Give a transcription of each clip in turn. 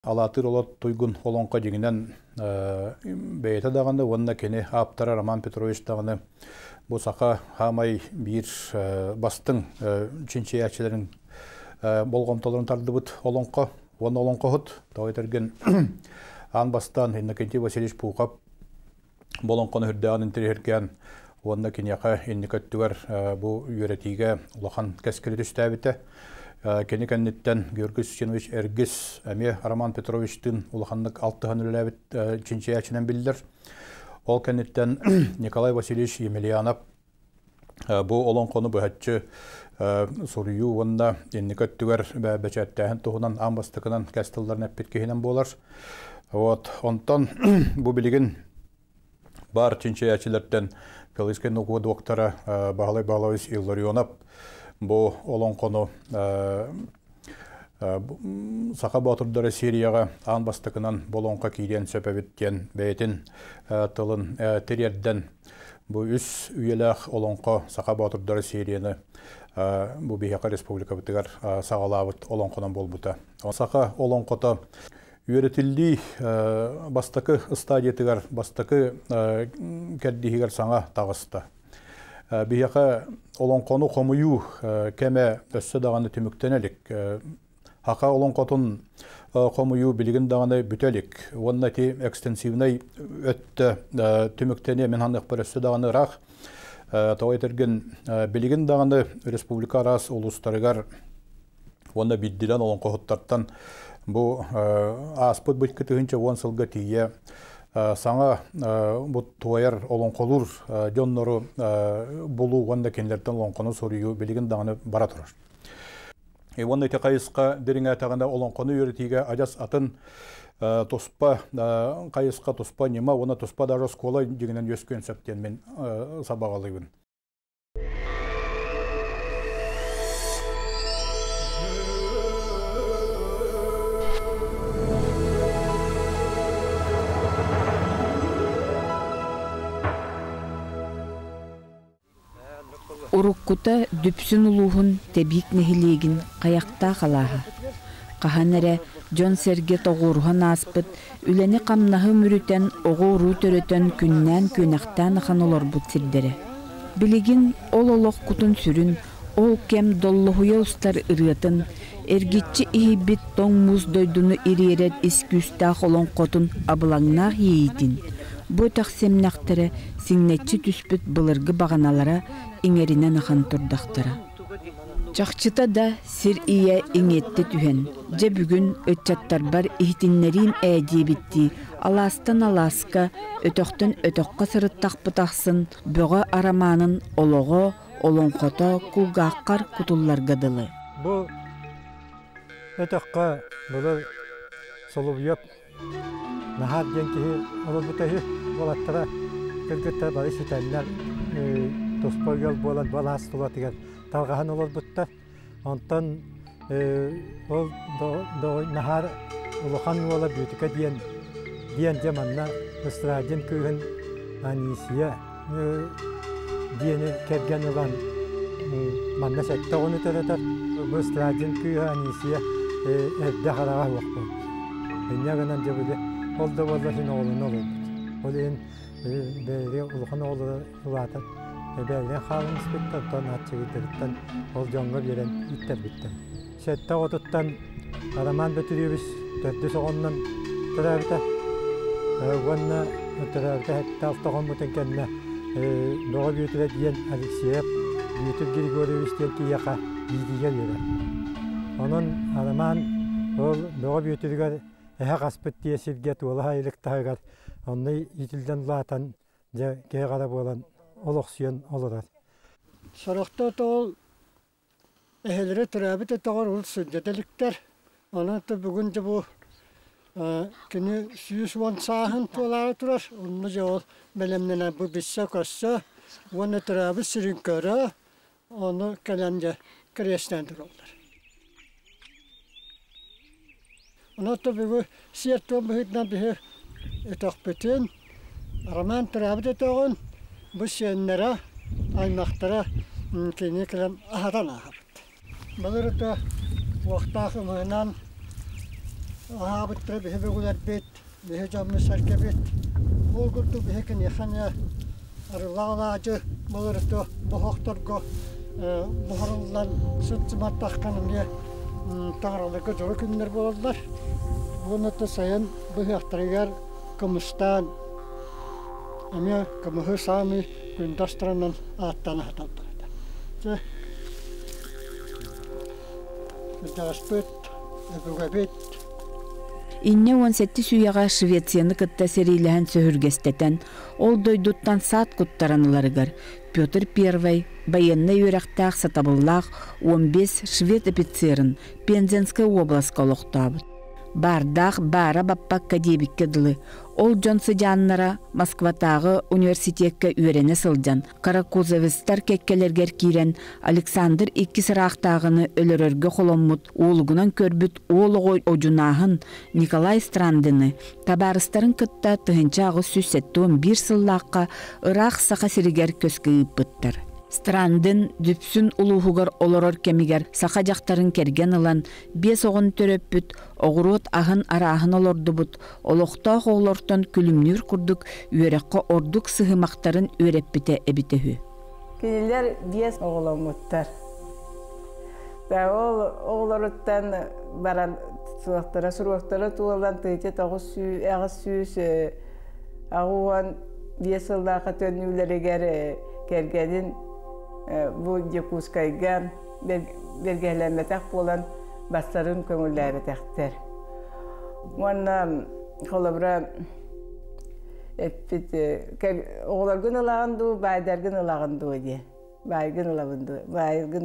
Алатыр олот туйгун олонқа дегенен бейті дағаны, онына кені аптара Роман Петрович дағаны бұл сақа хамай бір бастың чинче әчелерін болғамталарын тарды бұд олонқа, оны олонқа ғыд, тауайтерген ан бастан Иннокентий Васильевич Пухов болонқаны хүрдіғанын тірерген, онына кенеқа енникөттігер бұл үйретіге ұлақан кәскелі түстәбіті. Кені кәннеттен Георгий Сусенович Эргис, әме Роман Петровичтің ұлғанлық 6 үләбіт чинче әчінен білдір. Ол кәннеттен Николай Васильевич Емельянов бұл олонқоны бұхатчы сұрыю онда енникөттігер бәчәттәхін тұғынан амбастықынан кәстілдерін әппеткейінен болар. Онтан бұл білігін бар чинче әчілерден Пелыскен оқуы доктора Бағалай Бағалайыз Илларионов бұл олонқоны сақа батырдары серияға анбастықынан болонқа кейден сөпәбіттен бәйтін тылын терерден бұл үс үйеләқ олонқа сақа батырдары серияны бұл Бейхақа Республика бұтығар сағалабыт олонқынан бол бұта. Сақа олонқота үйретілді бастықы стадиятығар, бастықы кәрдігер саңа тағысты. Бияқа олонқону қомыю кәмә өссі дағаны түміктенелік. Хақа олонқотын қомыю білігін дағаны бүтелік. Онына ке экстенсивнай өтті түміктене мен хандық бір өссі дағаны рақ. Тауайтерген білігін дағаны республика арас олыстарығар онына бидділен олонқоғыттарттан бұл аспыт бұт күтігінші 10 сылға тие саңа бұт туайар олонқолур жоннору болу онда кенлерден олонқоны сорию білігін дағаны бара тұрар. Онда ете қайысқа деріңе тағында олонқоны үйретіге ажас атын тоспа, қайысқа тоспа нема, оны тоспа даже скола дегенен өскен сөптен мен сабағалайбын. Уруккута дүпсүн улуғын тәбик нехилегін қаяқта қалаға. Қаханәрі Джон Серге тоғырған аспыт, үләні қамнағы мүрітен оғыру төрөтен күннен көнақтан қан олар бұт сірдері. Білігін ол-олық құтын сүрін, ол кәм доллығуя ұстар ұрғытын, әргетчі ихибет тоң мұз дойдыны иререт искүста қолын қотын абылаңнақ ейдін. Бұ тақсемнақтары сіңнетчі түспіт бұлырғы бағаналара иңерінен ақан тұрдақтыра. Чақчыта да сир ие иңетті түхен. Же бүгін өтчаттар бар ихтиннерин әйде бітті. Аластан аласка, өтіқтін өтіққа сырыттақ бұтақсын, бұға араманын олығы, олонқота, күлгаққар құтыллар ғадылы. Бұл өтіққа бұлы солубияп, нахар денкеге олы бұтахи болаттыра кіргітті бары сетәлілер тоспойгал болан балас тұлатыгер талғахан олар бұтта. Онтан ол нахар ұлыған ола бүйтіке дейін жаманна ұстыраден күйін анисия дейіні керген ұлан манна сәтті оны төретер. Ұстыраден күйі анисия әрді қараға уақ бол. Әнеғынан жабылы ол да болашын оғылын олар бұд. Ол ең бәйре ұлыған олатыр. Бәйре қалын іспеттен тон атшығыдырыттан ол жоңға берен иттер біттен. Сәтті отыттан араман бөтіребіз төрді соғыннан тұрабыта. Оғынна тұрабыта әтті алтығын бұтын кәніне доға бүйетілі дейін Алексеев бүйетіл Григорьевич ден кейеқа дейдіге берер. Оның араман ол доға бүйетілігер әйі қаспыт дейесілге туылы айлықтағығар онны итілден латан кей қара болан олықсыйын олырар. Сарақта тоғыл әйелері тұрабыт әтіғар ұл сүндетеліктер. Оны бүгін де бұл күні сүйіс уан сағын толары тұрар. Оны же ол бәлемнен бұл біссе көссе, оны тұрабыт сірін көрі, оны кәләнде кірестен тұралдар. Оны бүгін сиеттен бұхытнан бігі Этақ бөтен, Роман тұрабыт етоғын, бұл сүйенлері, аймақтары кені кілем ахадан ағабыд. Бұл ұрыты уақтағы мұғынан Ahabıttıra bihe beguler bet, bihe camlı sarke bet. Olgurdu bihe kin yaxanya arılağlacı bulurdu buhokturgu buharıldan sıçımat takkanım ya tağralıkı zoru günler boldular. Bunu da sayın bu yahtırıgar kımıstan ama kımıhı sami gündastırının ağıttan ahtaldı. Dağıspıt, öbügebet. Инне 17 сүйяға Швецияны кытта серейләһән сөһүргестетен, ол дойдуттан саат куттараныларыгар. Петр I военный үйрәқтәқ сатабыллақ 15 швед офицерын Пензенская областка олықтабыд. Бардақ бара баппак кадебикке дылы. Ол Джонсы жаннара Москватағы университетке үйрене сылжан. Каракузовистар кеккелергер кирен Александр II сырақтағыны өлөрөргө холоммут оолугунан көрбүт оолугой ожунахын Николай Страндыны табарыстарын кытта тыһынчагы 171 сыллаққа Ырах саха сиригер көскүйіппіттір. Страндын дүпсүн улуһугар олорор кемигер саха жактарын керген ылан 5 оғын төрөппүт оғырот ахын араахын олордубут олохтоох оолортон күлүмнүр курдук үөрекко ордук сыһымактарын үөреппите эбитеһү. Кинилер 5 оголомуттар. Ол оголоруттан баран суактара суруактара туалан тыйте тогус агыс агуан 5 жылдака төнүлеригер кергенин bu Yakutskayga belgelenmetek olan basların kömürleri tektir. Onunla kolabra oğlar gün ılağındı, bayder gün ılağındı diye. Baygın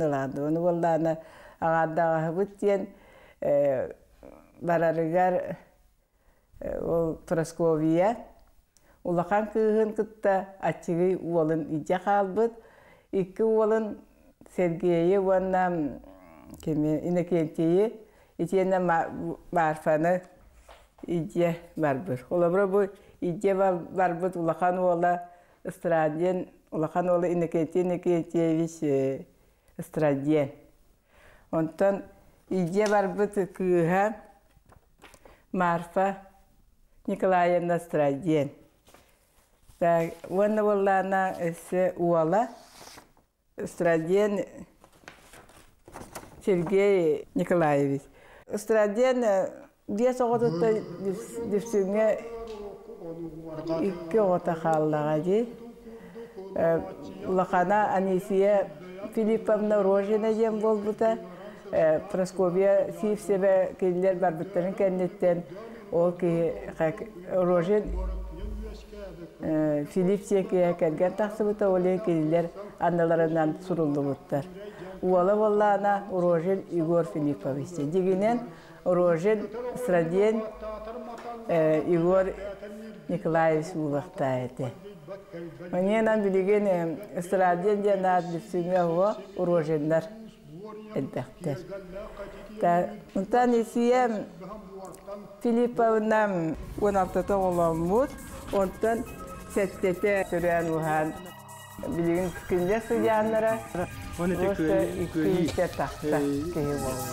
ılağındı. Onu vallahi ağadağı hıbıt diyen bararıgar Praskovya ulağan kığın kıtta açığı uvalın iyice kalbıt. İki oğlun Sergey'i onunla inekentiyi içinde marfanı iyice barbır. Ola bu iyice barbır ulağan oğla ıstradyen, ulağan oğla inekentiyeviş ıstradyen. Ondan iyice barbır kıha marfa Nikolayevna ıstradyen. Onunla oğlana oğla Страден Сергей Николаевич. Страден бес оғытта дефсіңе 2 оғыта қалдыға де. Лақана Анисия Филипповна Рожина ем бол бұта. Прасковья Сивсебе келдер бар бұттарын кәнеттен. Ол Рожин Филипп Секея кәрген тақсы бұта олен келдер анналарынан сурулды бұттар. Уала боллана Рожин Игор Филиппович. Дегенен Рожин Страден Игор Николаевич улықта әді. Оненан білеген Страден жана дүпсіңе оға Рожиндар әддәқтер. Онтан есием Филипповна 16 оғылан мұд. Ondan settete süren uhan bilgin kündür sıcanlara işte 2 tahta kehi oldu.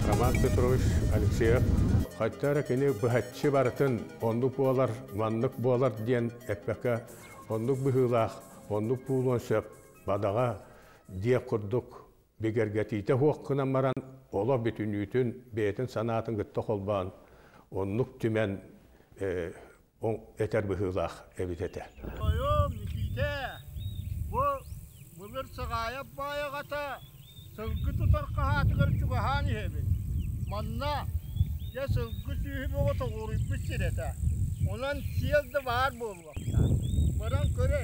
Роман Петрович Алексеев Hatta kini bıhatçı barıtın onduk boğalar, manlık boğalar diyen ekbeka onduk bıhılaq, onduk buğulun söp, badağa diye kurduk begergetiyte huakkına maran ola bütün yütün beytin sanatın gıtta kolban onduk tümen eter bıhılaq evitete. Oyum nikite bu bulur sığaya bayagata sılgı tutar kahatıgır çubahani hebi manna ya sılgı tühü boğata uğruyup bitsin ete. Olan siyazda var bu vakta. Baran köre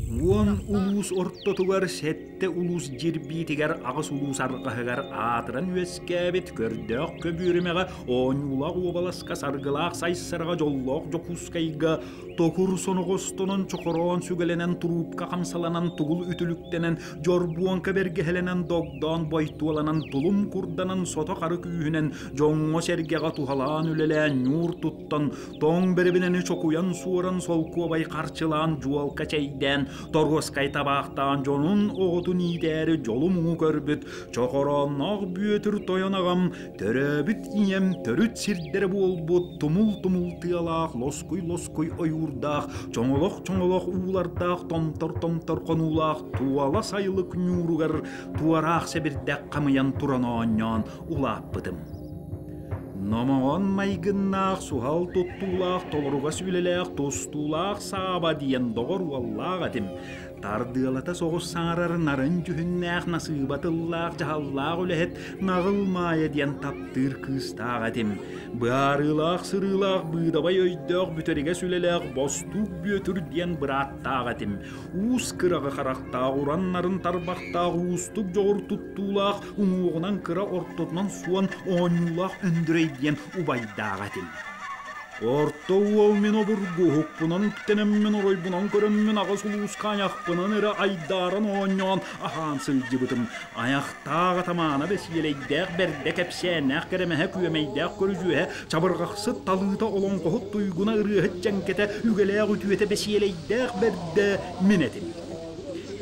Уон улус ортотугар сетте улус жирбитигер агыс улус аргахагар атыран үескәбит көрдөк көбүрүмеге оңулак обаласка саргылак сайсырга жоллок жокускайга токур соногостонун чокорон сүгеленен трубка камсаланан тугул ütүлүктенен жорбуон кабергехеленен догдон бойтуаланан тулум курданан сото кары күйүнен жоңго сергега тухалаан үлелен нур туттан тоң беребинени чокуян сууран солкуобай карчылаан жуалка чейден Торгоскай табақтан жонун оғытын идәрі жолуму көрбіт, чоқороннақ бүйетір тоянағам, төрөбіт ием төрүт сирдері болбыт, тумул тыялақ, лоскуй ойурдақ, чоңолоқ улардақ, томтор қонулақ, туала сайлық нюругар, туарақ себірдәк қамыян турананнан улаппытым. Номоғын майгыннақ, сухал тоттулақ, толыруға сүйлелек, тостулақ, саба диен доғыр уаллақ атым. Тардылата соғыз саңарар нарын жүхіннәқ, насыбатыллақ, жағаллақ үләхет, нағылмайы диен таптыр кыстақ атым. Барылақ, сырылақ, бұйдабай өйдіқ, бүтеріге сүйлелек, бостук бөтір диен бұраттақ атым. Уыз қырағы қарақтақ, ураннарын тарбақтақ, уыстық жоғыр тұттулақ, ұмуғынан қыра ортотынан суан оңулақ өндірей диен убайдақ атым. Орто ол мен обыргу хукпунан ктенем мен оройбунан көрем мен ағыз улуска аяқпынан әрі айдарын оңнан ахан сылжыбытым. Аяқтағы тамана бәсиелейдәк бәрді кәпсәнәк кәрімәхә күйемейдәк көрізуе чабырғақсы талыта олон қоғыт тұйгуна ұрығыт жәнкеті үгеләғ үтуеті бәсиелейдәк бәрді минетім.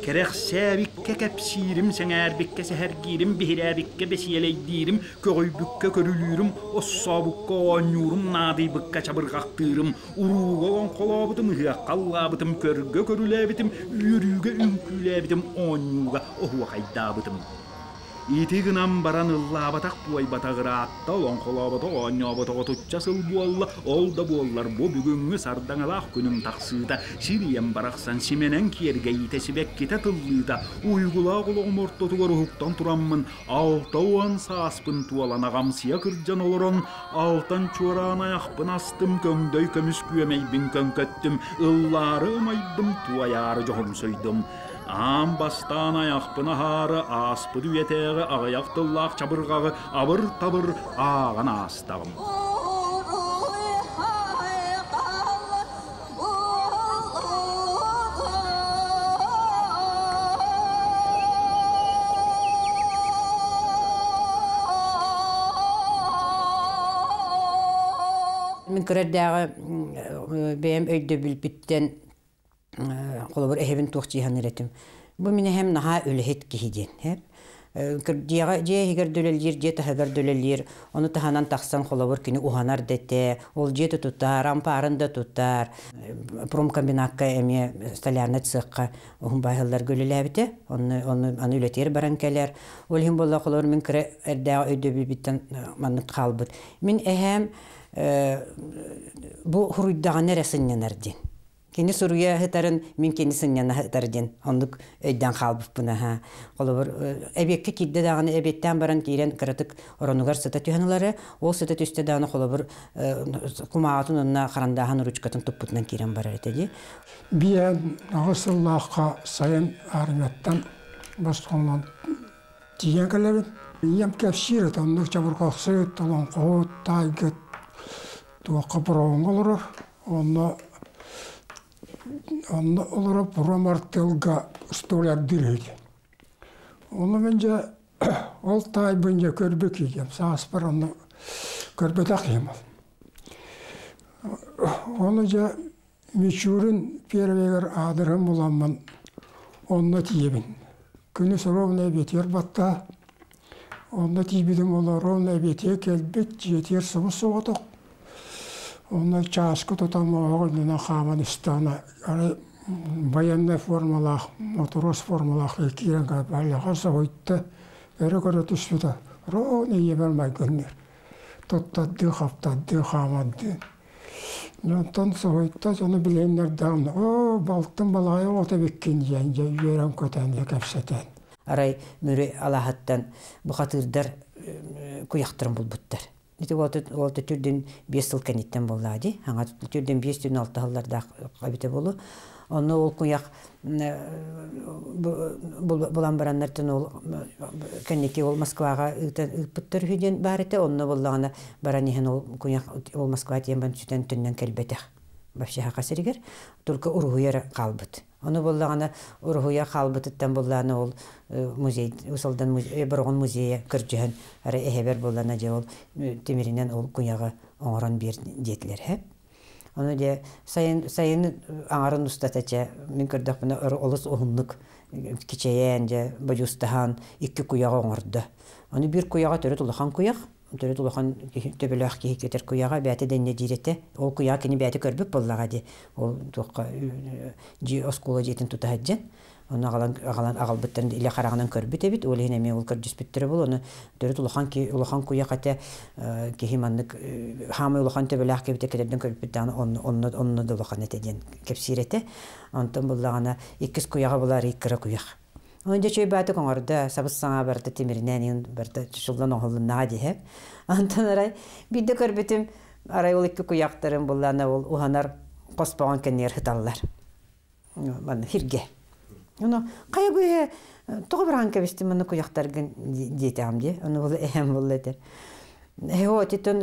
Керек сәбикке кәпсирим, сәңәрбикке сәһәргирим, бихирәбикке бәсиелейдирим, көғойбікке көрілірім, оссабыққа оңюрым, надыйбыққа чабырғақтырым, ұруға оңқолабытым, ұғаққаллабытым, көрге көріләбітім, үйіріге үнкіләбітім, оңюға оғуа қайдабытым. Итигінам баран ыллабатақ буай батағыратта, оңқолабыта оңябытаға тұтчасыл буалла, ол да буаллар бұ бүгінгі сардаңалақ күнім тақсыда, сирием барақсан сименен киерге итесібек кете тыллыда, уйгулақ олығым ортотуғар ұхықтан тұраммын, алтауан сааспын туалан ағам сия кырджан олырын, алтан чуаран аяқпын астым, көңдөй көміс күйемейбін көнкөттім, ыллары ұмайдым, туаяры жоғым сөйдім. Ам бастан аяқпын ағары, аспы дүетеғі, ағаяқтыллақ чабырғағы, абыр-табыр аған астағым. Мен көрердәғы бәйім өйді білбіттен қолабыр әхебін тоқчихан еретім. Бұл мен әхем наға өліхет кейден. Же егер дөлелер, же тахагар дөлелер, оны таханан тақсан қолабыр күні ұғанар дәтті, ол же тұтар, ампарын да тұтар, промкомбинаққа әме столярны цыққа ұғын байғылар көлілі әбіті, оны өлетер баран кәлер. Ол хем болла қолабыр мен кірі әрдәғы өйді білбіттен манып қалбыд. Мен әхем бұл құруйдаған әрәсінен әрден. Кені сұруя хытарын, мен кені сыңнана хытарден, ондық өйден қалбып бұна. Қолыбыр, әбекке кидді дағаны әбеттен баран кейрен қыратық орануғар сыта түйанылары, ол сыта түсті дағаны қолыбыр құмағатын онына қарандағын ручкатын тұппытынан кейрен барар етеді. Биян ағысыллаққа сайын арметтан басқанлан тиген кәлерін. Ем кәпсирет, ондық жабырқақсы толан қоғыт, тайгет, туаққа бұрауын олырыр. Онны олара бурамартылга столар дирейди. Оны менже ол тай бенже көрбе кийем, сааспар оны көрбе такыйм. Оны же мичурин первегер адырым буламман онны тиебин. Күнү соровна бетер батта. Онны тибидим ола ровна бете келбет жетер сыбы-сыбы. Оны чашқы тұтамы оғылына Қаманистана, баянны формалақ, моторос формалақ екерінгі бәліға соғытты, әрі көрі түспеді, роны ебелмай көнер. Тұттады, қаптады, Қаманды. Нонтан соғытты, соны білемдер дағымды, балықтың балайы ота беккен дейін, үйерім көтән, кәпсетен. Арай мүрі алағаттан бұқатырдар көяқтырым бұл бұттар. ити олты түрден 5 жыл кәнеттен болады. Аңа түрден 5 түрден 6 жылларда қабіті болу. Оны ол күяқ бұлан бараннартын ол кәнеке ол Москваға ұппыттыр үйден бар еті. Оны болағына баран ехен ол күяқ ол Москва тиен бан түтен түннен кәлбетіқ. Бапшаға қасыргер, только ургуяр қалбыт. Оны болағына ургуя қалбыттан болағына ол музей, ұсылдан бұрғын музейе күрджіген әрі әхебер болағына же ол темірінен ол күяға оңыран бер детілер. Оны де сайын аңарын ұстатача, мен көрдік бұны олыс оғынлық кечейен же бәжустахан 2 күяға оңырды. Оны бір күяға түрі тұлыған күяқ, түрі тұлыған төбелі кейі кетер күяға бәті дәнне дейреті. Ол күяға кені бәті көрбіп болаға де. Ол тұққа оскула жетін тұта әджен. Оны ағал бұттарын иле қарағынан көрбіт әбіт. Ол ене ол көрдіс біттірі бол. Оны түрі тұлыған күяқ әте кейіманлық хамы ұлыған төбелі кебіте кетерден көрбіт онны дұлыған әтеден кепсиреті. Онтын болағына 2 күяға болар 2 күяқ. Онда чөй бәті қоңырды, сабыз саңа барды темірінен, барды шылдан оңылыннаға дейіп. Антон арай, биді көрбітім, арай ол 2 күяқтарын болағына ол ұғанар қоспаған кәнер хыталылар. Хирге. Оны қай көйе тұғы бірған кәбістім оны күяқтарғын дейті амде. Оны ол әйім бол әдер. Тетон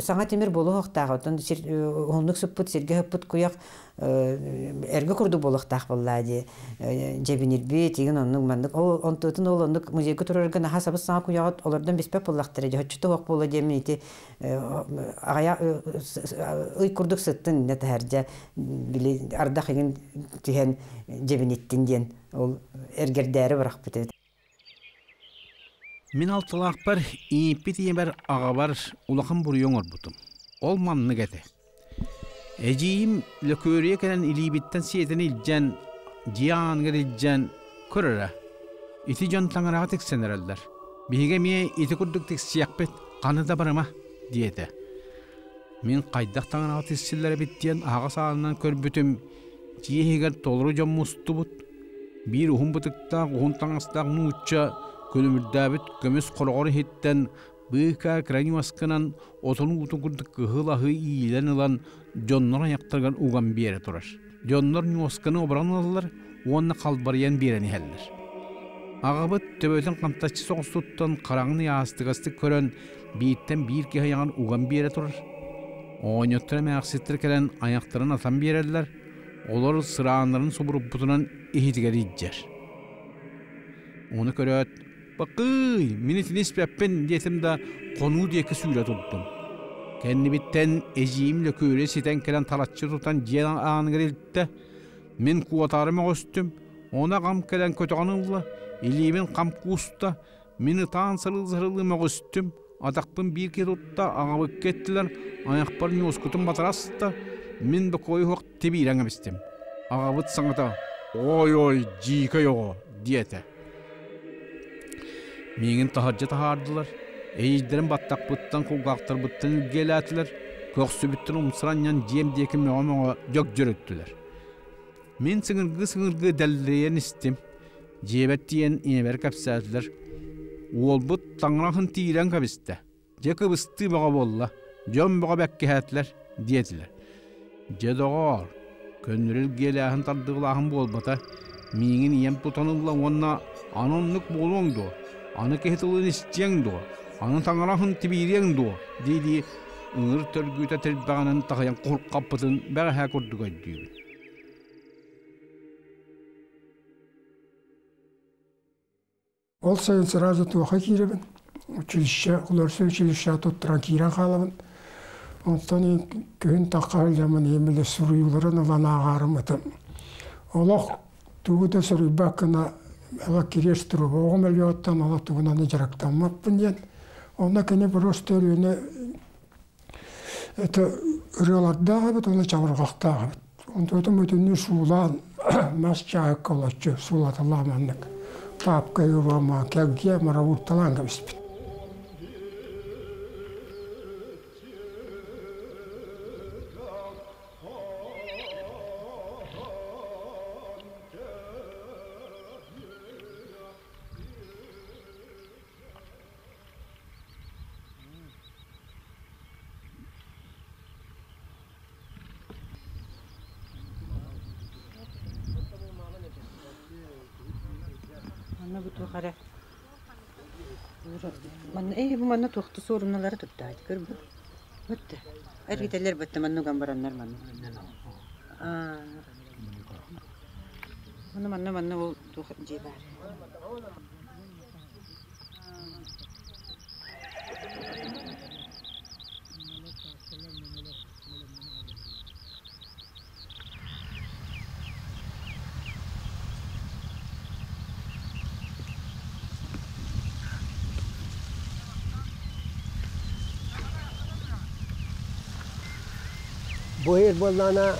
саңа темір болу хоқтағы. Оңлық сұппыт, серге хөппыт күяқ әргі күрді болуқтақ болады. Жебінер бе, теген оның мандық. Онтытын ол ондық музейгі тұрырған аға сабыз саңа күяғат олардан беспәп болуқтары. Хөтчіті оқ болу демен еті ағая ұй күрдік сұттын нәті әрді ардақ еген түйен жебінеттін ден. Ол әргердәрі бұрақ бітеді. Мен алтылақ бар, иіппет емер аға бар ұлақын бұрыйон орбутым. Ол манны кәді. Әжейім лөкөрие кәнен илибеттен сиетен илжен, жиаңғыр илжен көрірі. Ити жон таңыраға тексенер әлдер. Бейге мие ити күрдік тек сияқпет қаны да барыма, дейді. Мен қайдақ таңыраға текселері біттен аға сағынан көрбітім, жиегер толыру жон мұсты бұд. Bir ұғын бұтықтақ, ұғын таңыстақ нұтча, көлімірдәбіт көмес қорғары хеттен бұйқа крайни маскынан отының ұтын күрдік ғылағы ийлен ұлан жоннар аяқтырған ұған бері тұрар. Жоннар нұсканы обыран алылар, онына қалбариян берені әлдір. Ағабыт төбөтін қамтачы соғыстуттан қараңын ястығасты көрін бейттен бір ке аяған ұған бері тұрар. Оңеттірі мәқсеттір кәрін аяқтырын atan берелілер, олар сырағанларын собырып бұтынан ехетігер иджер. Оны көрөт, «Бақый, мені тінес бәппен» детім да қону декі сүйрі тұттым. Кәнні біттен әжейімлі көре сетен кәлін талатшы тұтан жиен ағанығыр елтті. Мен қуатарыма қостым, ona qam kelen kötüğanılla, ilimin qam kusta, meni tan sırıl-sırılığıma qostüm, adaqpın bir kere utta ağabık kettiler, ayakparını oskutun batarasta, men bu koyu hoq tebiranga bistim. Ağabıt sаңата, oy, jika yoğu, diyete. Menin tahacca tahardılar, ejderim battaq bıttan kuğaqtar bıttan ülgelatiler, köksü bütten umsıranyan jem dekim yoğamağa yok jörüttüler. Men sыңırgı dəlleyen istim, jebet diyen eber kapsatlar, olbut tanrahın tiren kabiste, jekı bıstı bağa bolla, jom bağa bekkehətler, diyetiler. Jedoğar, könürül gelahın tardıqlahın bolbata, menin iyem tutanılla onna anonluk bolondu, anı kehetılın isteyendu, anı tanrahın tibiriyendu, dedi, ıngır törgüte terbağının tağayan kork kapıtın bəğə kurduk öydüyüm. Ол сайын сразу туаха киребин. Училище, уларсы училище туттыран кирен қалабын. Онтан күйін таққалдамын емелі сұруйларын ұлан ағарымытым. Олақ туғыда сұруй бақына ала киреш тұрып, оғым әлі оттан ала туғынан ежірақтанмаппын ден. Ona kene просто өліне үрелардығы біт, оны чавырғақтағы біт. Онтан өтіні суылан, мас чайық қолатшы, суылатыламаннық. Папка юрама, кәгге маравутталанға біспіт. Manna bu tuğara. Bu manna tuğtu sorunları tuttu. Gör bu. Bitti. Erkekler bitti manna gambaranlar manna. Manna bu tuğ cibar. Bu her bollana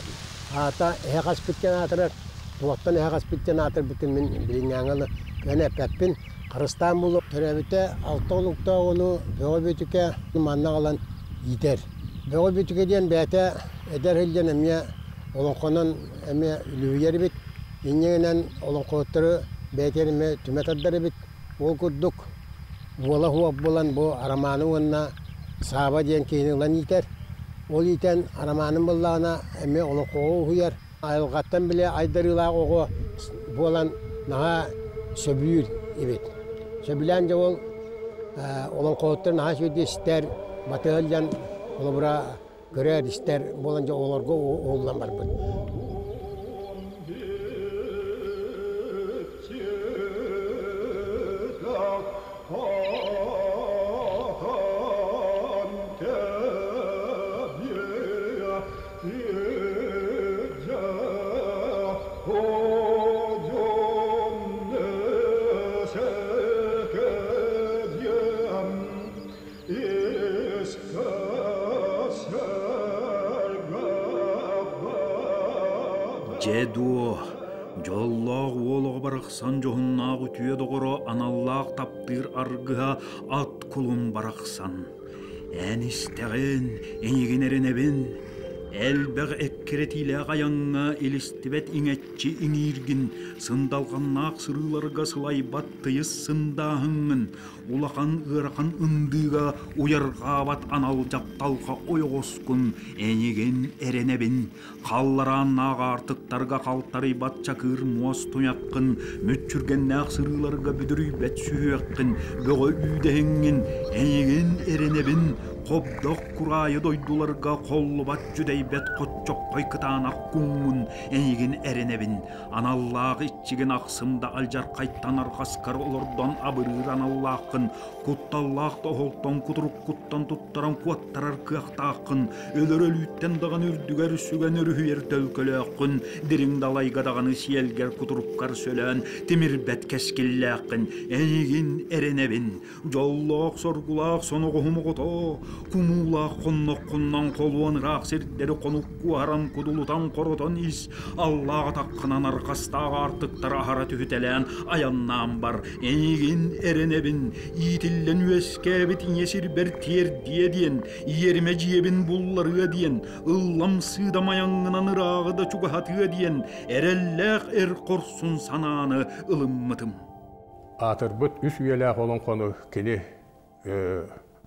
ata hekas bitken atır, tuğattan hekas bitken atır bütün min bilinyangalı gene pepin Kırıstan bulup törevite altı olukta onu beğe bütüke manna alan yiter. Beğe bütüke diyen bete eder hilden emiye olunkonun emiye ülüyeri bit. İnyenen olunkotları beterime tümetadları bit. O kurduk. Bola huap bolan bu aramanı onunla sahaba diyen keyini olan yiter. O yiten aramanın bollağına emiye olunkoğu huyar. Ayılgattan bile aydarıyla oğu bolan naha söbüyür evet. Söbülence ol olan kovutları naha söyledi ister batığılcan onu bura görer ister bolanca oğlarga oğuldan var bu. Jedu Jolloq woloq baraqsan johunnaaq ütüye doğru anallaaq taptır argıha at kulun baraqsan. Enisteğin, eniginerin elbeg ekkeretiyle qayanğa elistibet iŋetçi iŋirgin, sındalğannaaq sırılarga sılay battıyız sındahıngın, ulaqan ırakan ındıga uyarğabat anal japtalqa oyoğoskun, enigin erenebin, qallarannaq artıktarga qaltari batçakır muas tuyaqqın, mütçürgennaaq sırılarga büdürüybet süyöqqin, böğü üydehingin, enigin erenebin, Qobdoq kurayı doydularga kollubat cüdeybet qotçok qaykıtan akkungun enigin erenebin. Anallağı iççigin aqsımda aljar qayttan arqaskar olordan abırır anallaqın. Kuttallaq toholton kuturuk kuttan tuttaran kuattarar kıaqtaqın. Ölür ölütten dağın ürdüger sügen ürhüyer tölkölöqün. Dirin dalayga dağını siyelger kuturukkar sölön. Timir bet keskillaqın enigin erenebin. Jollaq sorgulaq sonu qohumu qoto. Kumula qonnokkundan qolwanıraq sertleri qonukku haran kudulutan qorotan is. Allah'a taqqınan arqastağı artıqtara hara tühütelen ayannan bar. Enigin erenebin, yitillen üeskebet yesir bertiyer diye diyen, yerime ciyebin bulları diyen, ıllam sığdamayanınan ırağı da çugahatı diyen, erelleq korsun sananı ılımmıtım. Atırbıt üs üyelek olan konu kini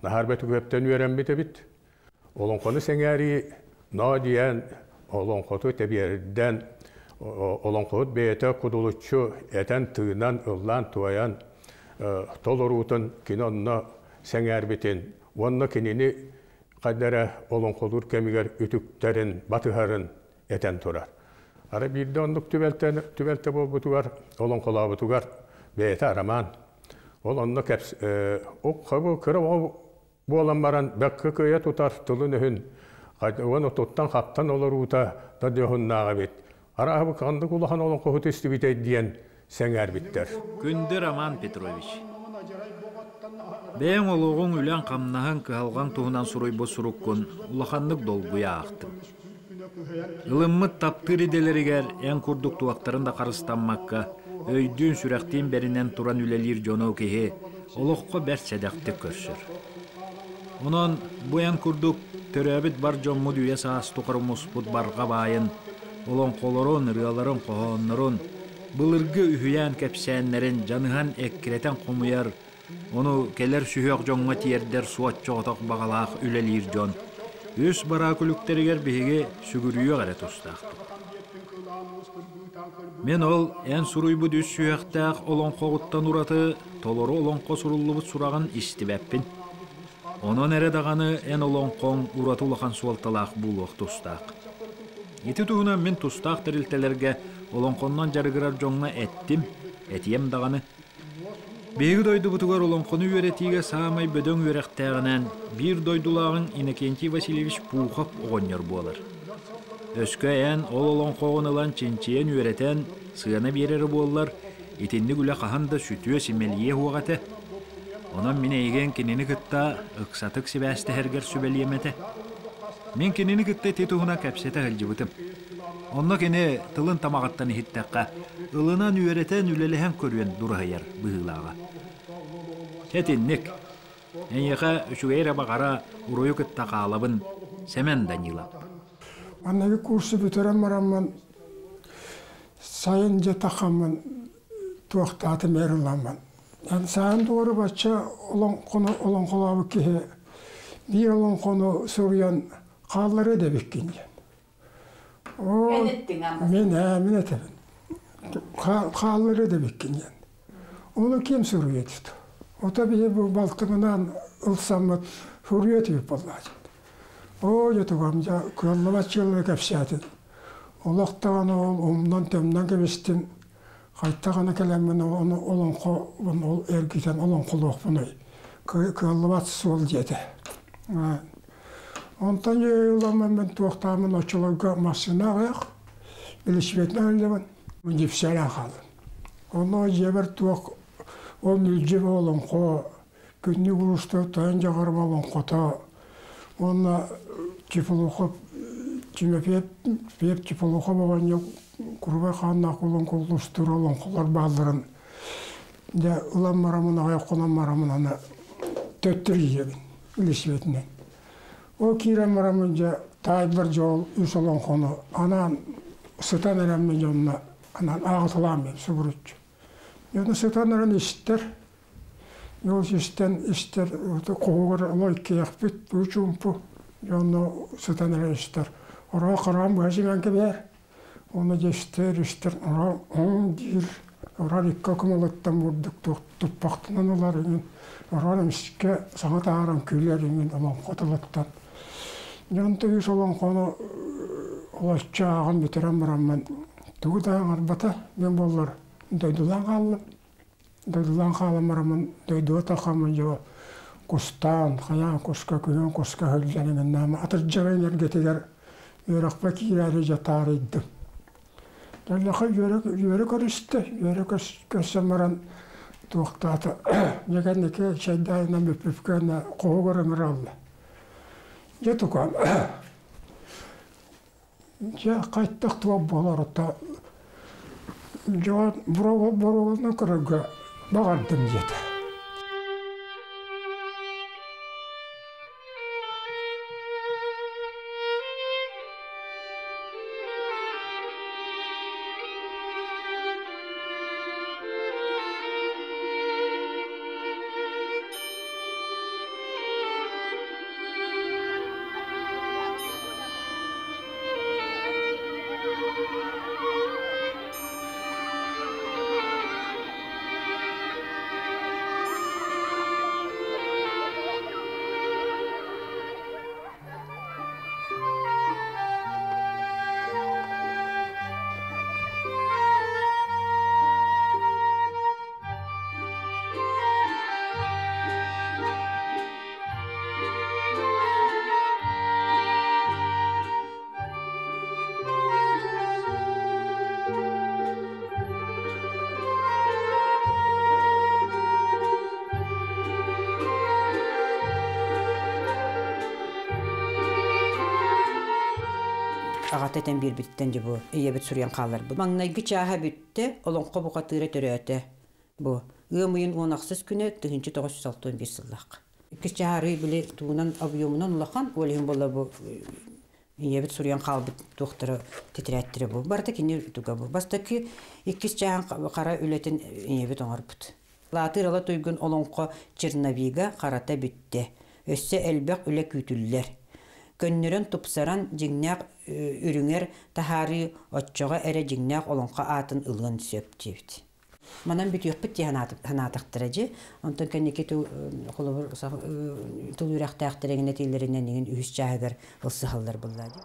Naharbet ügöpten üyerenbite bit. Olon konu sengeri no diyen olon kotu tebiyerden olon kod beyete kuduluçu eten tığından ıllan tuayan tolorutun kinonna sengerbitin onna kinini kadere olon kodur kemiger ütüklerin batıharın eten turar. Ara bir de onluk tüvelte bol butugar olon kola butugar beyete araman. Olonda keps o kabı kırı bu olanmaran bekki kıya tutar tılın öhün. Onu tuttan kaptan olur uta da döhün nağa bit. Ara abı kandık ulahan olan kohut istibite diyen senger bitter. Gündü Raman Petrovich. Ben oluğun ülen kamnahın kıhalgan tuğunan suruy bu surukkun ulahanlık dolguya aktım. Ilımmıt taptır ideleriger en kurduk tuaktarın da karıstanmakka öydüğün sürektiğin berinen turan ülelir jono kehe oluqqa bert sedakti körsür. Onun bu en kurduk töröbit bar jommu düye saas tuqarımız bud barga bayın, olon kolorun, rıyaların qohonların, bılırgı ühüyen kepsenlerin canıhan ekkireten komuyar, onu keler sühök jonga tiyerder suat çoğutak bağalaq ülelir jon. Üs barakülükteriger bihige sügürüyor gare tostaqtı. Мен ол эн суруйбу дүс сүйәқтәқ олонқоғыттан ураты толору олонқо суруллубут сурағын истибәппин. Онон әрі дағаны эн олонқоң ураты улақан суалталақ бұлуақ тұстақ. Еті туғынан мен тұстақ тірілтелерге олонқоннан жарығырар жоңна әттім, әтием дағаны. Бегі дойду бұтығар олонқоны үйеретіге саамай бөдөң үйеректәғінен бір дойдулағын Иннокентий Васильевич Пухов оғынер болар. Өскө ән ол олонқоғын ылан ченчен үйеретен сығана берері болар, етенді күлі қағанда сүтіе симелие хуағаты. Онан мен еген кенені күтта ұқсатық себәсті әргер сүбәлиеметі. Мен кенені күтта тетуғына кәпсеті ғылжы бұтым. Онна кені тылын тамағаттан ехіттәққа ылынан үйеретен үлеліген көрген дұрғайар бұғылаға. Тәтіннік, әнеға үшігейрі бағара ұройы күтта қалабын сәмен данилап. Аннағы курсы бүтерен марамын, сайын жетақамын, туақтатым әріламын. Сайын doğru бача олонқолабы кеге, bir олонқоны сұриян қалары да беккенген. Мен етебін. Қалары да беккенген. Оны кем сұру етті? Ота бейе бұл балтығынан ұлсамыд сұру етіп болады. Етуғам жа көллі жылы кәпсәді. Олақтаған ол ұмынан төмнен кеместен қайттағаны кәлемін оны олонқо әргітен олонқолуық бұны көллі батсы ол деді. Онтан еуламын мен туақтамын очылыға масына қаяқ, білішметіне әлдемін. Мен епсәлі қалым. Оны жебір туақ ол мүлжеп олонқо, күнні құрышты тайын жағарым олонқота. Оны типулуқып, тимепеп типулуқып оған ек құрбай қаннақ олын қолдыстыр олын қолар балдырын. Ұлан марамын, ағай қонан марамын ана төттір егін, үлесветінен. О кейрен марамын жа тай бір жол үс олын қоны, анан сұтан әрәммен жонына, анан ағытыламын сұбырыч. Жонына сұтан әрән істер, Yol ister koğur loykeyak büt bu çumpu. Yonu sıtanır ister. Oraya karam bazı ben ber. Onu ister. Oraya dir. Oraya dikkat kumalıktan vurduk tutpaktan olar inin. Oraya miske sana taharam küller inin olan kotuluktan. Yontu yüz olan konu ulaşacağın bitiren buramman. Tuğdağın arbata ben bollar doydulan kaldım. Doydulan kalamaramın, doyduğu takamın jo kustan, kayan kuska kuyun kuska hülgenimin namı atırcağın ergetiler yörek kileri jatar ettim. Dallaka yörek arıştı, yörek kösemaran tuğtatı. Yegendeki şeydayına müpüfkene koğuğurun rallı. Yetukam. Ya kayttık tuğa bolar ota. Jo buravalına kırıgı. Bağırdım yedi. Ağateten bir bitten bu. İyi bir sürüyen kalır bu. Mangnaygı çaha bitti. Olon qobuqa tırı töröte bu. Ömüyün onaksız günü 1961 yıllaq. İki çaharı bile tuğunan abiyumundan ulaqan olihim bolla bu. İyi bir sürüyen kalbı doktoru titrettiri bu. Barda kinir tuga bu. Bastaki iki çahan qara ületin iyi bir tonar bud. Latır ala tuygun olonqo Çernoviga qarata bitti. Össe elbaq üle kütüller. Көннөрөн тупсаран жиңнәк үрүңер тахары отчога эре жиңнәк олонка атын ылгын сөптүбит. Манан бүтүк ти ханатыктырыжы. Онтон кенеке холобор тулурактактырыгына тилеринен деген үс жагыр ылсыхалдар буллады.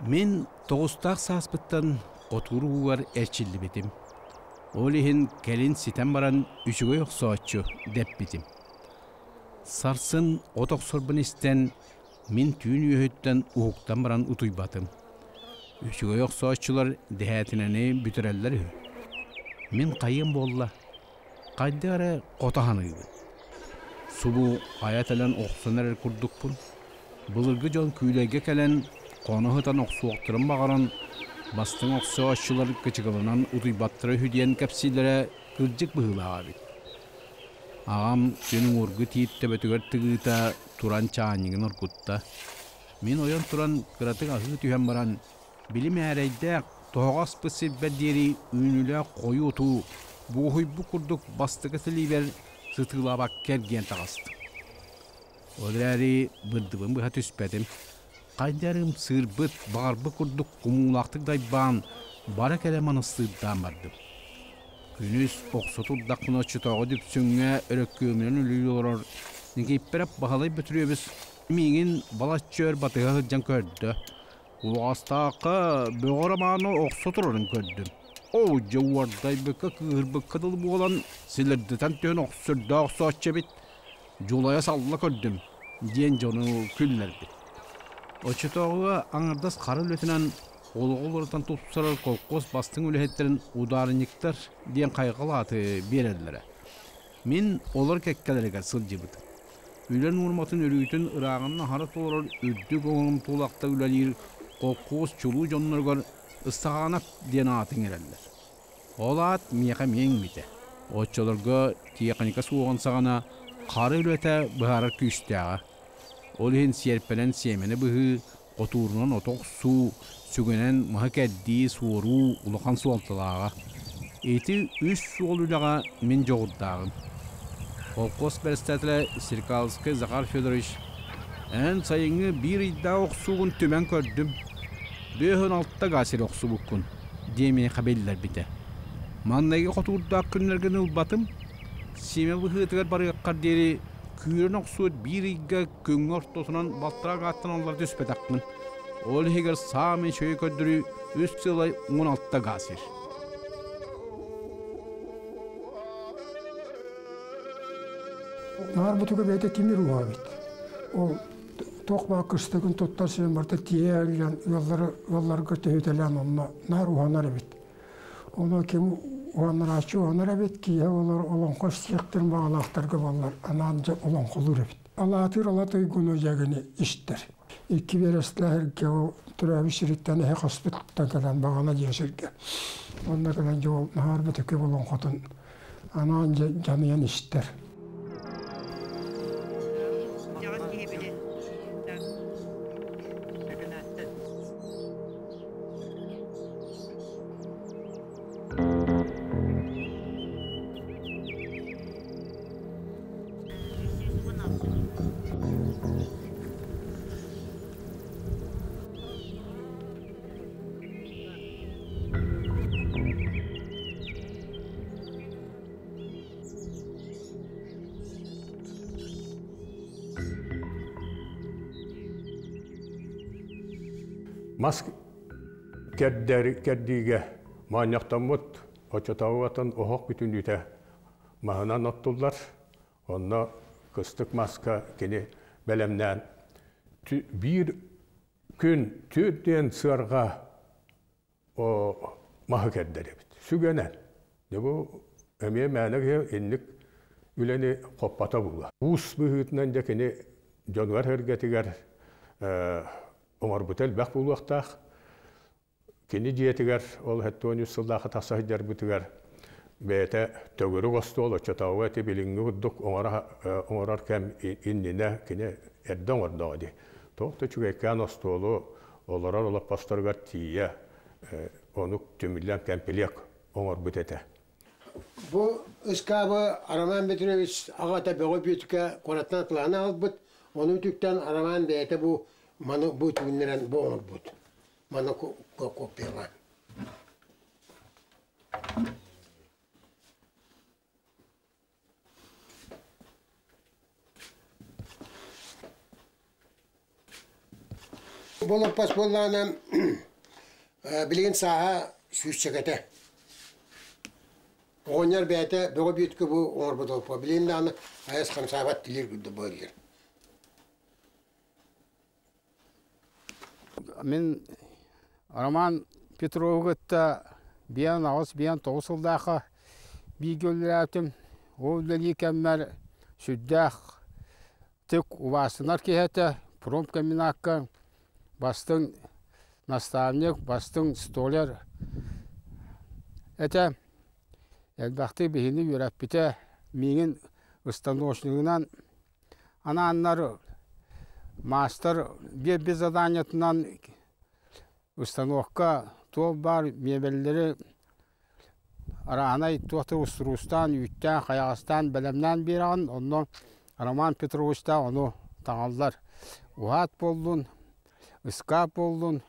Мен тоғыстақ саспыттан отуруғар әрчілі бетім. Олихин кәлін ситен баран үшігі оқсуатчу деп бетім. Сарсын отоқ сорбын істен мен түйін үйеттен уғықтан баран ұтуй батым. Үшігі оқсуатчулар дәхәтінәне бүтірәлілер үі. Мен қайын болла. Қайдары қотаханы үі. Субу аяталан оқсынар күрдікпін. Бұлырғы жон күйләге кәлін қонығытан оқсуақтырын бағаран бастың оқсуатчулар кычығылынан ұтуй баттыры хүден кәпсилері күрджік бұғылаға бет. Ағам жөнің орғы тиітті бөтігер тігіта туран чағанығын орғытта. Мен ойын туран қыратық ағы түйен баран білім әрейді тоғас бұсы бәддері үйінілі қойы ұту бұғой бұқырдық бастығы тілейбер сытылабақ кәрген тағасты. Оләрі бірдігін бұға түспәдім. Қайдарым сырбыт бағарбы күрдік құмулақтықдай баған бары кәлеманы сырдан бардым. Күніс оқсотылдақ мұнатшы тоғы дүпсіңе өрөккөмінен үлі олар. Негейппереп бағалай бүтіребіз. Менің балатчөр батыға ғыджан көрді. Улағастақы бөғыраманы оқсотырын көрдім. О, жауардай бүкі кығырбыққыдыл болан сілірдітен төн оқсырда оқсуатшы бет. Жолая салыла көрдім. Ден жоны күллер бет. Очытоғы аңырдас қары өлетінен олығылырдан тұтсырыр қолқос бастың өлеттерін ударыниктар ден қайғылы аты берелері. Мен олар кәккелерге сылжы бұды. Үйлен ұрматын өрігітін ұрағынна харат олар үрді көңім толақта үләлер қолқос чулу жонларғар ыстағанап ден атын ерелер. Ол ат мияқа мен бейті. Очыларға тияқаника суған сағана қары өлеті бұғарар күйістіға. Олхин серпелен семені бұғы, отурынан отоқ су, сүгінен мұхы кәдді суыру ұлықан суалтылаға. Еті үш суғылуыға мен жоғырдағым. Қолқос бәрістәтілі Сиркалсқы Захар Федорович, ән сайыңы бір идда оқсуғын төмен көрдім. Бөғін алтта ғасыр оқсу бұққын, демені қабелілер біті. Маңнайғы қотурдақ күнлерген ұлбатым, семе бұғы барыққар дері Күрін оқсуыт бір үйгі көңі ортосынан балтырақ аттан олар түспет аққын. Ол егер самен шөй көдірі өз сылай 16-та ғасыр. Нар бұтығы бәйті темір уға бет. Ол тоқпа күстігін тұттар сен барда тие әлген оларға түйетелен онына нар уғанар бет. Оны кем Onlar açı, onlar evet ki onlar olan koş sektirme bağlaqtırgı ballar, ananca olan kolur evet. Alatır alatı günücegini iştir. İki veresler ki o türevi şiritten hek hospitaldan gelen bağına geçirge. Onlar gelen ki o harbi tükü olan kotun ananca canıyan iştir. Мас кәрдіге маңяқтамыт, очатауатын оғық бүтін үйті мағынан оттылар. Онна күстік маска кені бәлемнен бір күн түрден сырға мағы кәрдері біт. Сүгенен. Бұл әме мәнігі енлік үлені қоппата бұла. Ұс бұғытынан да кені жонғар әргетігер Оңар бұтел бәқ бұл уақтақ, кені диетігер, ол әттуан үссілдақы тасахыдар бұтығар, бәйті төгірі қосты ол, өтчатауы әті біліңгі ұддық оңарар кәм инніне кені әрді оңардағы де. Тоқты чүгәйкән осты олы, оларар олап бастырғар тие, оны түмілен кәмпілек оңар бұт әті. Bu ıskabı Araman Petrovich ağata beğe büyütüke korattan kılağına alıp onu tükten Araman beyete bu manı bu tübünleren bu onu bu. Manı kopyalan. Bolup pas bollağına bilgin saha süs çekete. Oynar beyte beğe büyütüke bu orba dolpa. Bilgin de anı ayas kamsavat dilir güdü böyle. Мен Роман Петров'da bir ağız bir toğusıldağı bir göllerdim. O delikemler süddağ tek uvasınar ki hete prom kaminakka bastın nastavnik bastın stoler ete elbette bihini yürepbite minin ıstandoşluğundan ana anları Master bir zadaniyetinden uстановка то бар мебелleri Aranay tuhta Usturustan, Üttan, Kayastan, Belemden bir an ondan Roman Petrov'da onu tanıdılar. Uhat boldun, ıskap boldun.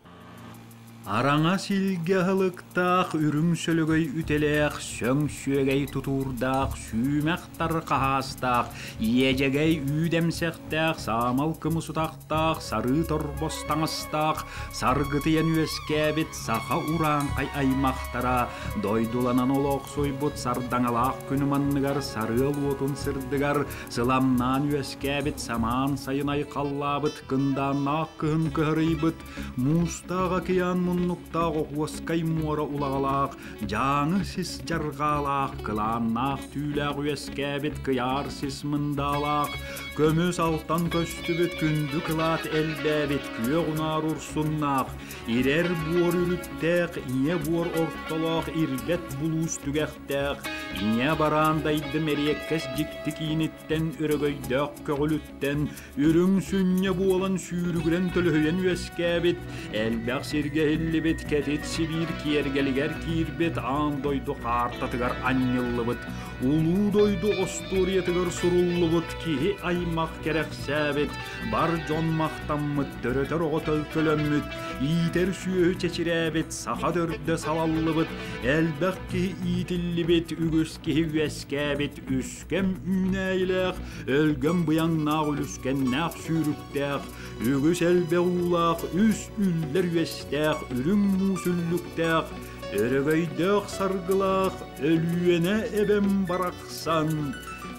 Arаңа силге хылыктақ, үрім сөлігөй үтелек, сөң сүйегей тұтурдақ, сүймәқтар қағастақ, ежегей үйдемсектақ, самал кымысутақтақ, сары торбостаңыстақ, саргытыян өскәбет, сақа уранқай аймақтара, дойдуланан олоқ сойбут, сардаңалақ күніманныгар, сары лотын сырдыгар, сыламнан өскәбет, саман сайынай қаллабыт, кынданақ кыын кығырыйбыт, мустаға киян Нуктағы уаскай мора улағалақ, жаңы сіз жарғалақ, қыланнақ түйләқ өскәбет қияр сіз мындалақ, көміз алтан көстібіт күнді қылат әлбәбет күйе ғынар ұрсыннақ, ирер буор үріттәқ, ие буор орталақ, ирбет бұлуыз түгәқтәқ, ие барандайды мереккәс жікті кейінеттен үрігөйдәқ көгіліттен, үрің сүнне буолан сүйрігірен түлhöyen өскәбет, әлбәқ серге Эллибет кетет Сибир киергелигер кирбет ан дойду қартатыгар анныллыбыт, улу дойду осториятыгар суруллыбыт ки аймақ керек сәбет, бар жон мақтаммыт, төрөтөр оғы төлкөлөммүт, итер сүйө чечирәбет, сақа дөрді салаллыбыт, әлбәқ ки итиллибет, үгіс ки үескәбет, үскем үнәйләқ, өлгім бұяңнақ үліскеннәқ сүйріктәқ, үгіс әлбә улақ, үс үллер үестәқ, үрің мусүллүктәқ, өрөгөйдөк саргылақ, өлүенә эбем барақсан,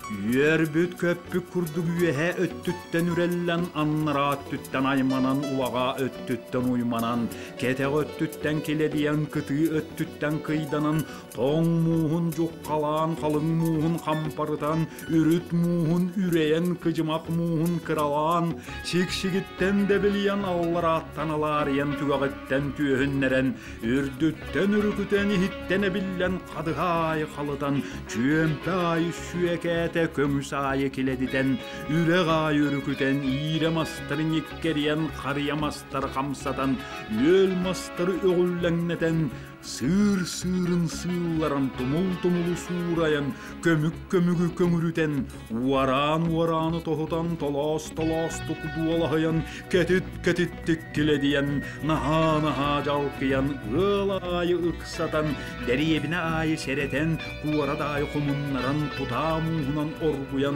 Үйербүт көппүк күрдүк үйәһә өттүттен үреллән аннырат түттен айманан улаға өттүттен уйманан кетег өттүттен келедиян кыты өттүттен кыйданан тоң муһун жуккалаан қалың муһун қампарытан үрүт муһун үрейен кыжымақ муһун кыралаан сиксигиттен дебилиян аллараттан алариян түгәгіттен түйөһүннерен үрдүттен үрүкүтен иһиттен эбиллен кадыгай қалыдан чүөмпай сүйекәте kömüs ayı kilediden, ürek ayı ürküten, iğre mastarı nikkeriyen, karıya mastarı kamsadan, öl mastarı öğüllenneten, sığır-sığırın sığıllaran, tumul-tumulu suğrayan, kömük-kömügü kömürüten, varan-varanı tohutan, tolas-tolas tokudualahayan, ketit-ketit tikkilediyen, naha-naha jalkıyan, ığıl ayı ıksatan, deriyebine ayı sereten, kuvara ayı kumunlaran, tutamuğunan orguyan,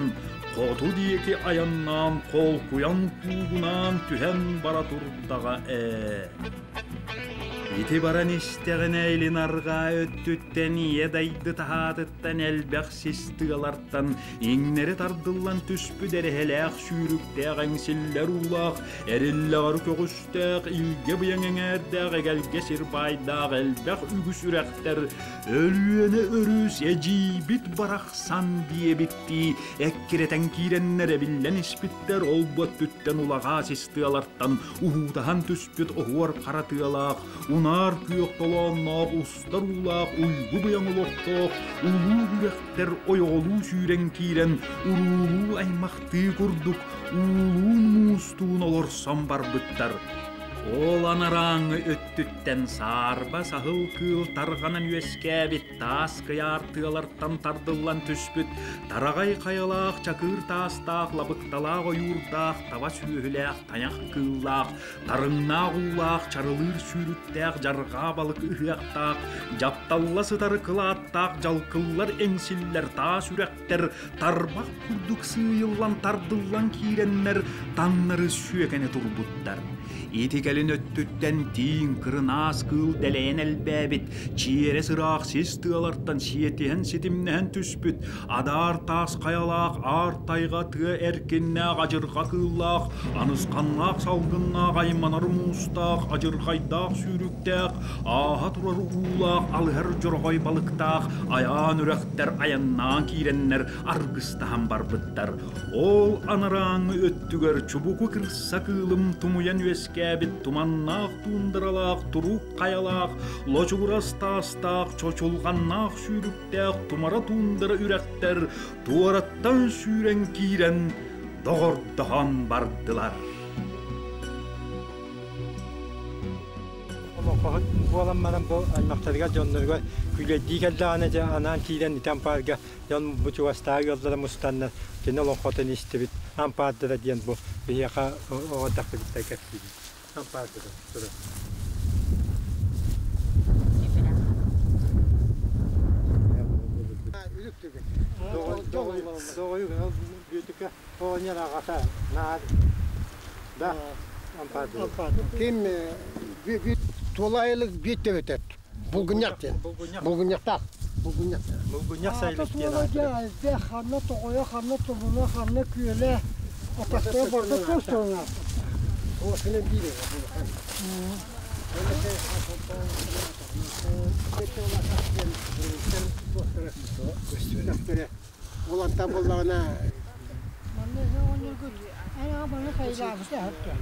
Qotu diyeki ayannan, kol kuyan kuğunan, tühen bara turdağa Ити баран истеген эйлин арга өттүттен едайды тахатыттан элбәксіз тыгаларттан иңнери тардыллан түспү дерехелек сүйрүктәк эңсиллер улак эриллер көгүстәк илге быяңэңердәк эгелге сирбайдак элбәк үгүс үрәктер өлүене өрүс эжибит бараксан дие битти эккиретен киреннере биллен испиттер олбот түттен улага систыаларттан ухутахан түспүт охуар каратыалак Unar kүйök tolannak, ustar ulak, uygu bıyan oloktok, ulu yürekter oyolu sүйren kiren, ulu aymaktı kurduk, ulun mustuğun olorsan barbıttar. Ол анараңы өттүттен сарба сахыл кыл тарғанан үескәбит тас кыяртыаларттан тардыллан түспүт тарагай каялаах чакыр тастаах лабыкталаах оюрдаах таба сүүхүлээх таняк кыллаах тарыңнаах уулаах чарылыр сүүрүттээх жарга балык ыхыактаах жапталла сытары кылааттаах жалкыллар эңсиллер таа сүрәктер тарбак курдук сыйыллан тардыллан кииреннер таңнары сүйекене турбуттар. Итикелин өттүттен тиин кырынаас кыл дэлээн элбэбит, чиере сыраах сис тыаларттан сиетиһэн ситимнэһэн түспүт, адар таас каялаах ар тайга тыа эркиннээх ажырга кыллаах, анысқаннаах салгыннаах айманар муустаах, ажыргайдаах сүүрүктээх, ааха турар уулаах, алыһар жоргой балыктаах, аяан үрәхтер аяннаан кииреннер аргыстахан барбыттар. Ол анараңы өттүгөр чубуку кырса кылым тумуян үеске бит туманнаах тундыралаах турук каялаах лочугурас тастаах чочулганнаах сүүрүктээх тумара тундыра үрәктер туараттан сүүрен киирен догордохан бардылар. Буолан манан бу аймактарга жоннорго күлөдии келдаана же анан киирен итампарга жон бучуастааг йолдора мустанна кенелон хотен истебит ампаадыра диен бу бияка оотаккыттай кепти ампаадыра тура догою бүтүкө оонярагата наар да ампаадыра Kim tolaylık bitti ötet. Bulgunyak diye. Bulgunyakta. Bulgunyak sayılır diye. De hamle toğuya, hamle toğuna, hamle küyle. Atakta barda koştuğuna. O senin biri. Olan tabularına Ana bana kayılar işte hatta.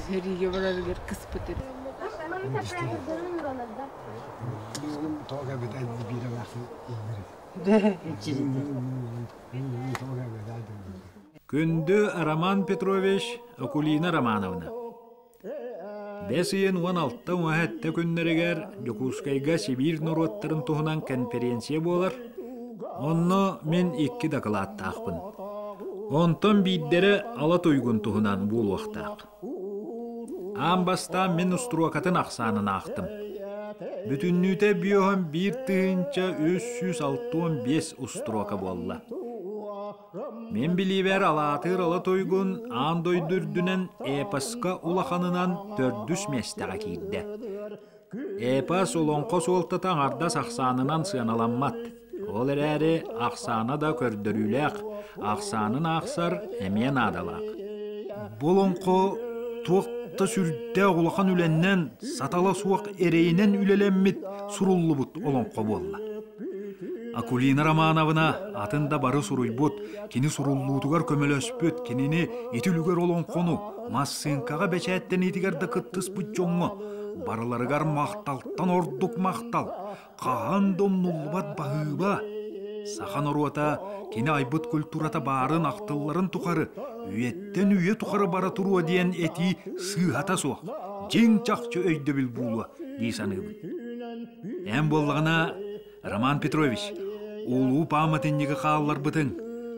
Seriye varabilir kısmeti. Күндү Роман Петрович Акулина Романовна. Бесиен 16-та уәхәтті күннерігер Жокускайга Сибир нұруаттарын туғынан конференция болар. Онны мен 2 докладтақпын. Онтон бейдері ала тойгун туғынан бұл уақтақ. Амбаста мен уструакатын ақсанын ақтым. Бүтіннүйте биоған 1 тыынча 365 уструака болла. Мен билибер алатыр ала тойгун андой дүрдүнен эпаска улаханынан 400 местаға кейді. Эпас олонқо солтатан арда сақсанынан сыаналаммат. Ол әрі ақсана да көрдіріләқ, ақсанын ақсар әмен адалақ. Болонқо туақта сүрдә улахан үленнен сатала суақ әрейінен үлелеммит суруллы бұт олонқо болла. Акулина Романовна атында бары суруйбут, кини суруллуутугар көмөлөспүт, кинини итүлүгөр олонқону, массынкаға бәчәттен итигерді кыттыс бұт жоңы, барыларыгар мақталтан ордук мақтал, қаған домнулбат бағыба. Сахан оруата кини айбыт культурата барын ақтылларын тұқары, үйеттен үйе тұқары бара тұруа дейін әти сыйхата соқ, жең чақчы өйді біл бұлуа, дейсанығын. Әм болғана Роман Петрович, улуу паматыннегі қалалар бұтың,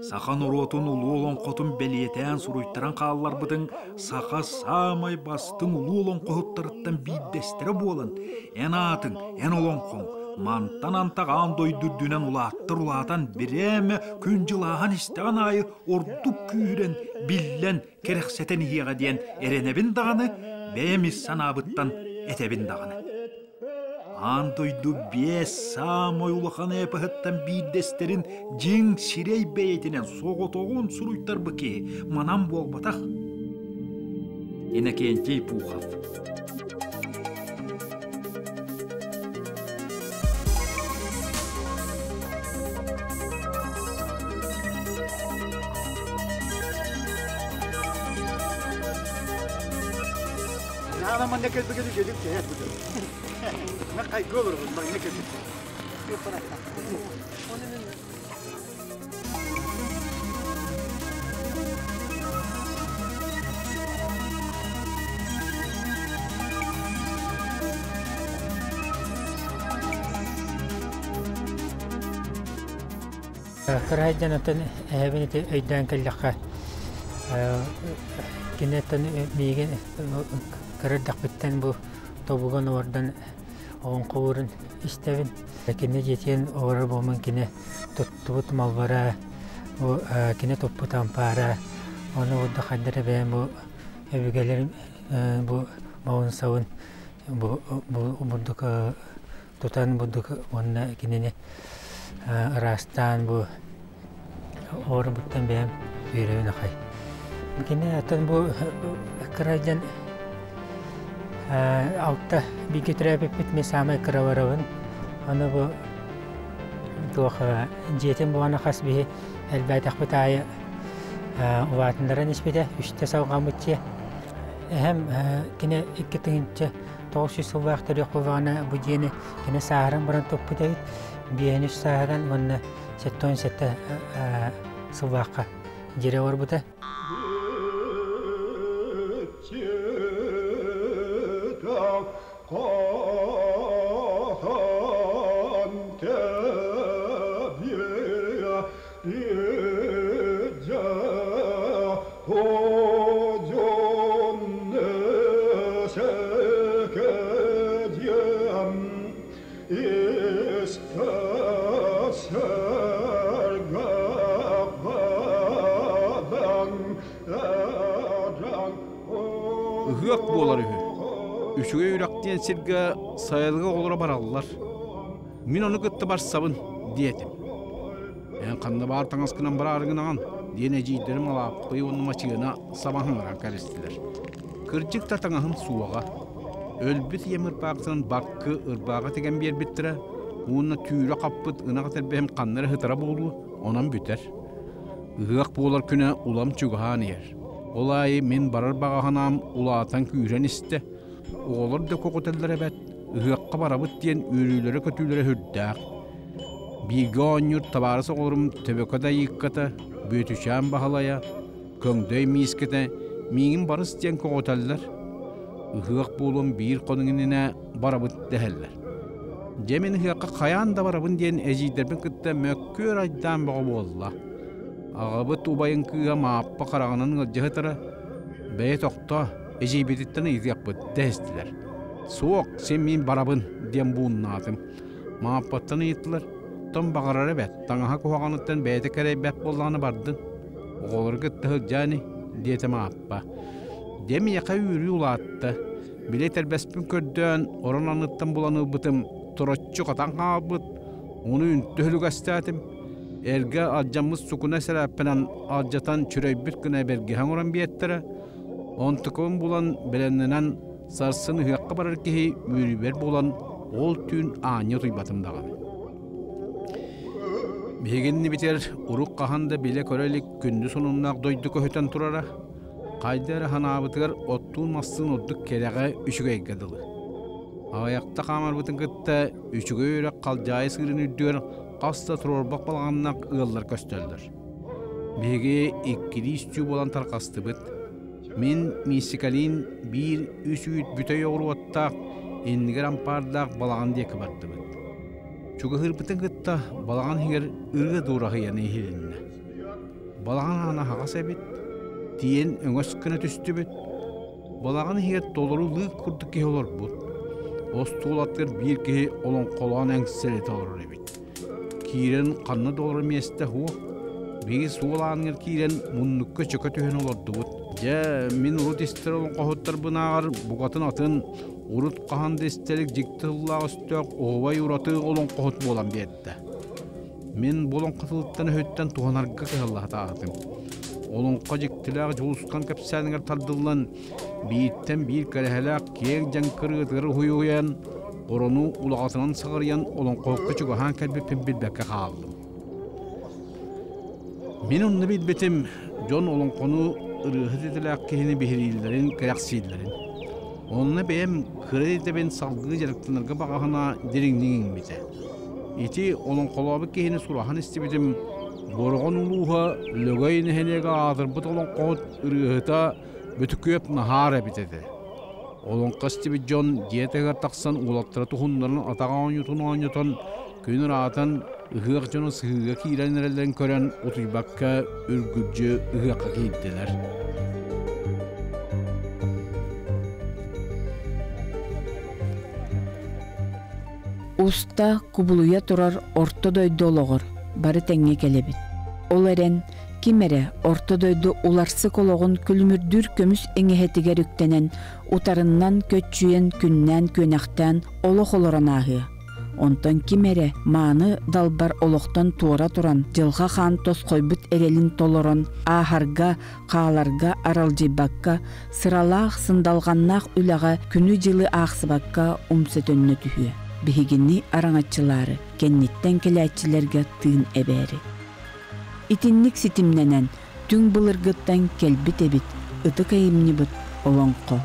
сахан уротун улуу олон қотын бәлиетен суруйттаран қалалар бұтың, саха самай бастың улуу олон қоғыттарыттан бейдестері болын, ән атын, ән олон қоң, мантан антаған дойдүрдүнен улаттыр улатан біреме күн жылаған істеген айы ордук күйрен, биллен, керексетен иеға дейін әренебін дағаны, бәйеміз санабыттан әтебін дағаны. Андойду бес самой улахан эпахыттан бейдестерин жең сирей бәйетінен соғытоғын сұруйттар бұке манам болбатақ. Инакентей Пухов. Nada más de que el pequeño que yo que es. Me cae gobro, me cae que. Kıraycanatın evini öйдән кәлләккә. Кинәтен миген кырдак биттен бу тобуган ордан он курын истәвин. Кине җитен оры булман кине туттубут малбара. Бу кине топпу тампара. Аны удда хәддәре бәм бу эбигәләр бу маун савын бу буддык тутан буддык онна кинене Растан bu orun buttan benim yüreğine kay. Bugün atan bu kıraycan altta bir götürüp bitmesi ama kıravaravın. Onu bu tuğ jetin bu ana khas bir elbette akbetaya uvatınlara nispete üçte savgamıtçı. Hem kine iki tınca toğuşu sıvaqtırı kuvana bu jeni kine saharan buran toppu değil. Bieniş sahagan bunu setton sette sıvaqa jere var buda. Hıyak bolar Üçüge yürekten sirge sayılga olara barallar. Min onu gıttı barsabın diyedim. En kandı bağır tanıskınan bara argınağın diyene ciyderim alap koyu onun maçığına sabahınlara karestiler. Kırcık da tanıhın suağa. Ölbüt yemir bağısının bakkı ırbağa tegen bir bittire. Onunla tüyüre kapıt ınağı terbeyim kanları hıtıra boğulu onan büter. Hıyak bolar küne ulam çugahan yer. Olay men barar bağahanam ulatan kүйren iste. Oğlar da kokutelder ebet. Hıqqa barabıt diyen ürülere kötülere hürdağ. Bilgi onur tabarısı olurum tebekada yıkkata, bütüşen bahalaya, köngdöy miskete, minin barıs diyen kokuteller. Hıq bulun bir konunine barabıt deheller. Cemin hıqqa kayan da barabın diyen ejiyderbin kıtta mökkür aydan bağı bolla. Ağabıt ubayın kığa maappa karağının ılcıhıtara, beye toqta ejibetitten iziyapıt dehestiler. Soğuk sen min barabın diyen buğunun atım. Maappattan yittiler, tam bağırar ebet, tanaha kuhağanıttan beyte kere ebet bollağını bardın. Oğulur gıttı hılcani, diyete maappa. Demi yaka yürü ulattı. Bile terbespin kördüğün, oran anıttan bulanı bıtım, turotçu katan ağabıt, onu üntühülü gastatim. Erge alcamız sukuna serapenen alcatan çüreybüt güne belgehan oran biyettere. On tıkıvın bulan belennenen sarsını hıyakka barar ki müriber bulan ol tün anya tuybatımdağı. Beginni biter uruk kahanda bile körelik gündü sonunnak doydu köhüten turara. Kaydere hanabıtıgar ottuğun massın odduk kereğe üçüge eggadılı. Ayakta kamar bıtın kıtta üçüge yürek kalcayı sığırın üddüyor. Qasta turorbaq balğannak ığıllar köstölдөр. Bege ikkili üstü bolan tarqastı bit. Men misikalin bir üsüyt bütöy oğruvattaq, endiger ampardaq balağan diye kıbardı bit. Çuga hırpıtın kıtta balağan higer ırgı durağı yanı ehilinne. Balağan ana haqas ebit, diyen öngösküne tüstü bit. Balağan higer doluru lığ kurduk kehi olur bit. Ostuğulattır bir kehi olan kolağan engsiseret olur ebit. Kiren kanna doğru meste hu. Begi suğulanır kiren munnukka çöke tühen olurdu bud. Ja min urut ister olan kohuttar bınağır bugatın atın urut kahan destelik jikti hıllağı üstök ovay uratı olan kohut bolan biyette. Min bolan katılıttan hötten tuhanarga kıhallah tağıtım. Olunqa jiktilağı joğuskan kapsanıgar tardıllan biyitten bir karehelak kek jankırı huyuyan oronu ulağatından sağıryan olan qoqqa çugahan kalbi pembilbekka qaldım. Men onu bilbetim, John olan konu ırıhıt edilak kehini behirillerin, kayaqsiyillerin. Onunla beyem kredite ben salgı jarıktınırga bağahana derinliğin bite. ити олон қолабы кейіні сұрахан істебедім. Борғын ұлуға лөгайын хенеге адырбыт олон қот ұрығыта бүтікөп нахара бітеді. Олон қастебі жон диетегер тақсан улаттыра тұхындарын атаған ютын ойнытын көнір атын ұғық жоны сығыға кейленерелден көрен ұтыйбаққа үргүджі ұғаққа кейттелер. Уста кубулуя турар орто дойду олоғыр, бары тәңе келебит. Ол әрен, кимере орто дойду уларсы кологын күлмүрдүр көмүс эңехетигер үктенен, утарыннан көтчүйен күннен көнақтан олық олоран ағы. Онтон кимере мааны далбар олоқтан туора туран, жылға хан тос қойбыт эрелин толорон, ахарга, қааларга, аралжибакка, сыралақ сындалғаннақ үлаға күні жылы ақсыбакка умсетөннө түхүе. Бихигинни араңатчылары, кенниттен келәтчілерге тыын әбәрі. Итинник ситимненен, түң бұлыргыттан келбит әбит, ыты кайымны бұт олонқо.